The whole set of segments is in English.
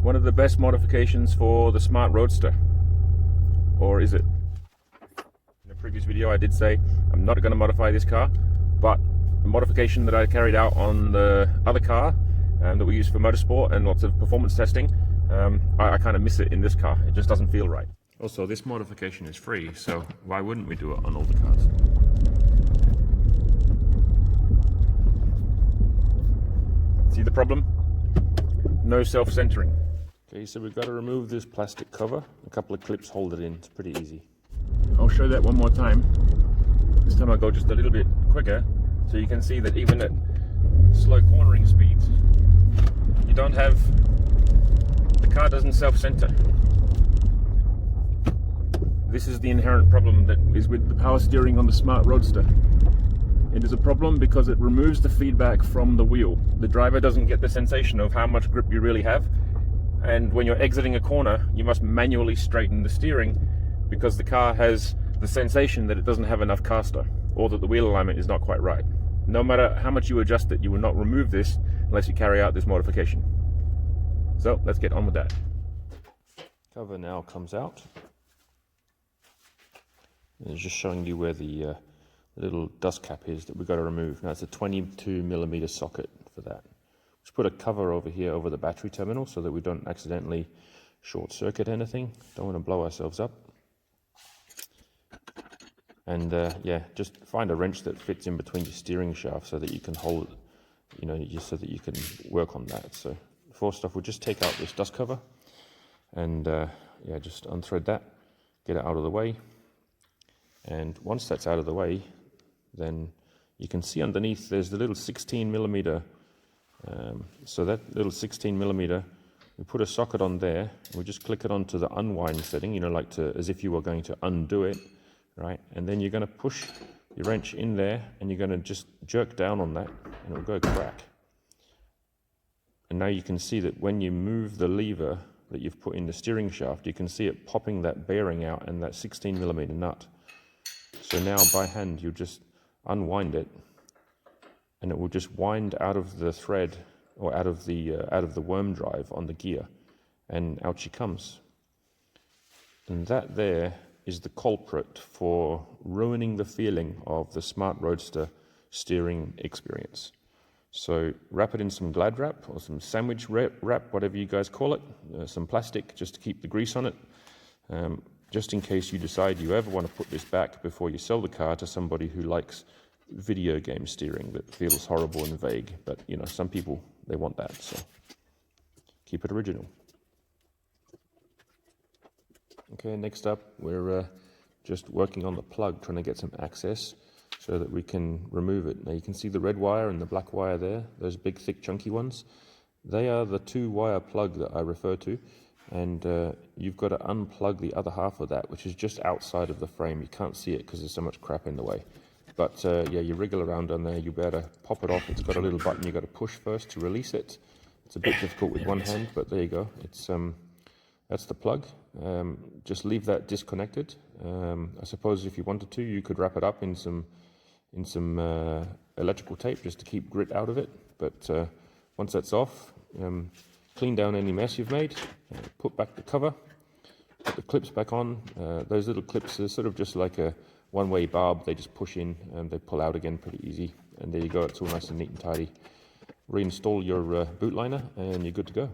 one of the best modifications for the smart Roadster. Or is it? In a previous video I did say I'm not going to modify this car, but the modification that I carried out on the other car that we use for motorsport and lots of performance testing, I kind of miss it in this car. It just doesn't feel right. Also, this modification is free, so why wouldn't we do it on all the cars? See the problem? No self-centering. Okay, so we've got to remove this plastic cover. A couple of clips hold it in. It's pretty easy. I'll show that one more time. This time I'll go just a little bit quicker, so you can see that even at slow cornering speeds, you don't have, the car doesn't self-center. This is the inherent problem that is with the power steering on the smart Roadster. It is a problem because it removes the feedback from the wheel. The driver doesn't get the sensation of how much grip you really have, and when you're exiting a corner you must manually straighten the steering because the car has the sensation that it doesn't have enough caster, or that the wheel alignment is not quite right. No matter how much you adjust it, you will not remove this unless you carry out this modification. So let's get on with that. Cover now comes out. It's just showing you where the little dust cap is that we've got to remove. Now it's a 22mm socket for that. Just put a cover over here over the battery terminal so that we don't accidentally short circuit anything. Don't want to blow ourselves up. And yeah, just find a wrench that fits in between your steering shaft so that you can hold, just so that you can work on that. So before stuff, we'll just take out this dust cover and yeah, just unthread that, get it out of the way. And once that's out of the way, then you can see underneath there's the little 16mm. So that little 16mm, we put a socket on there. We just click it onto the unwind setting, as if you were going to undo it, right? And then you're going to push your wrench in there, and you're going to just jerk down on that, and it'll go crack. And now you can see that when you move the lever that you've put in the steering shaft, you can see it popping that bearing out and that 16mm nut. So now by hand you just unwind it, and it will just wind out of the thread or out of the worm drive on the gear, and out she comes. And that there is the culprit for ruining the feeling of the smart Roadster steering experience. So wrap it in some Glad wrap or some sandwich wrap, whatever you guys call it, some plastic just to keep the grease on it. Just in case you decide you ever want to put this back before you sell the car to somebody who likes video game steering that feels horrible and vague. But, some people, they want that, so keep it original. Okay, next up, we're just working on the plug, trying to get some access so that we can remove it. Now you can see the red wire and the black wire there, those big, thick, chunky ones. They are the 2-wire plug that I refer to. And you've got to unplug the other half of that, which is just outside of the frame. You can't see it because there's so much crap in the way. But yeah, you wriggle around on there, you better pop it off. It's got a little button you've got to push first to release it. It's a bit difficult with one hand, but there you go. It's that's the plug. Just leave that disconnected. I suppose if you wanted to, you could wrap it up in some electrical tape just to keep grit out of it. But once that's off, clean down any mess you've made, put back the cover, put the clips back on. Those little clips are sort of just like a one-way barb. They just push in and they pull out again pretty easy. And there you go, it's all nice and neat and tidy. Reinstall your boot liner and you're good to go.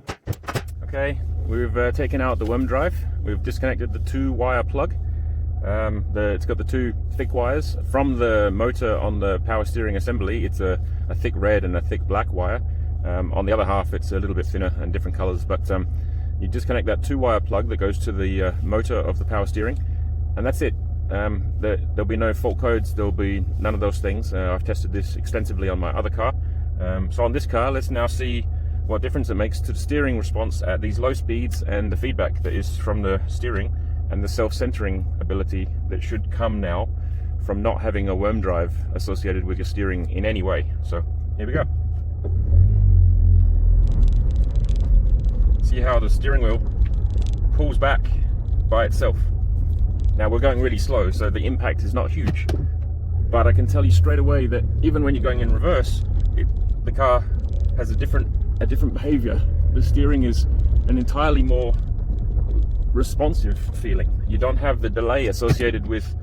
Okay, we've taken out the worm drive. We've disconnected the 2-wire plug. It's got the 2 thick wires from the motor on the power steering assembly. It's a thick red and a thick black wire. On the other half it's a little bit thinner and different colors, but you disconnect that 2-wire plug that goes to the motor of the power steering, and that's it. There'll be no fault codes, there'll be none of those things. I've tested this extensively on my other car. So on this car, let's now see what difference it makes to the steering response at these low speeds and the feedback that is from the steering and the self-centering ability that should come now from not having a worm drive associated with your steering in any way. So here we go. See how the steering wheel pulls back by itself. Now we're going really slow, so the impact is not huge, but I can tell you straight away that even when you're going in reverse, the car has a different behavior. The steering is an entirely more responsive feeling. You don't have the delay associated with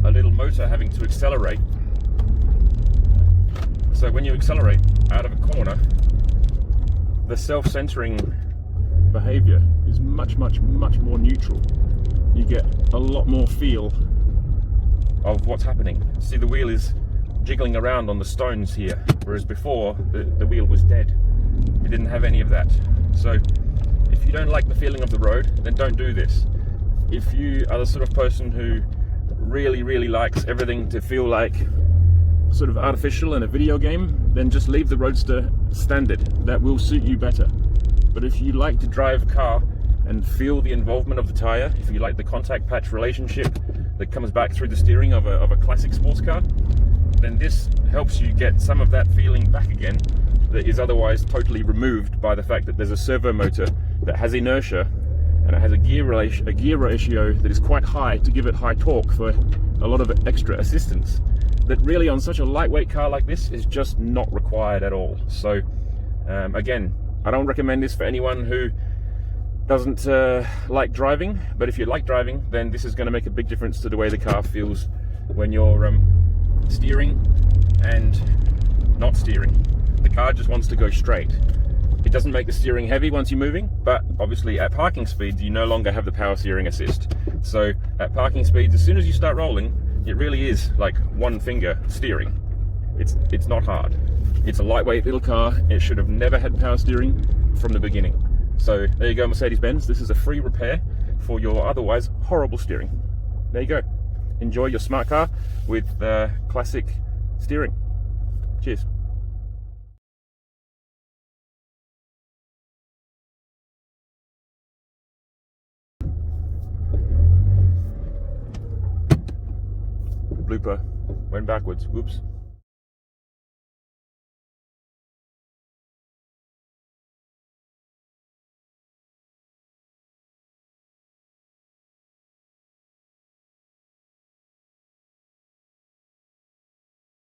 a little motor having to accelerate. So when you accelerate out of a corner, the self-centering behavior is much more neutral. You get a lot more feel of what's happening. See, the wheel is jiggling around on the stones here, whereas before the wheel was dead. It didn't have any of that. So if you don't like the feeling of the road, then don't do this. If you are the sort of person who really likes everything to feel like sort of artificial in a video game, then just leave the Roadster standard. That will suit you better. But if you like to drive a car and feel the involvement of the tire, if you like the contact patch relationship that comes back through the steering of a classic sports car, then this helps you get some of that feeling back again that is otherwise totally removed by the fact that there's a servo motor that has inertia and it has a gear ratio that is quite high to give it high torque for a lot of extra assistance that really on such a lightweight car like this is just not required at all. So again, I don't recommend this for anyone who doesn't like driving, but if you like driving, then this is going to make a big difference to the way the car feels when you're steering and not steering. The car just wants to go straight. It doesn't make the steering heavy once you're moving, but obviously at parking speeds you no longer have the power steering assist. So at parking speeds, as soon as you start rolling, it really is like one finger steering. It's not hard. It's a lightweight little car. It should have never had power steering from the beginning. So there you go, Mercedes-Benz. This is a free repair for your otherwise horrible steering. There you go. Enjoy your smart car with classic steering. Cheers. Blooper. Went backwards. Whoops.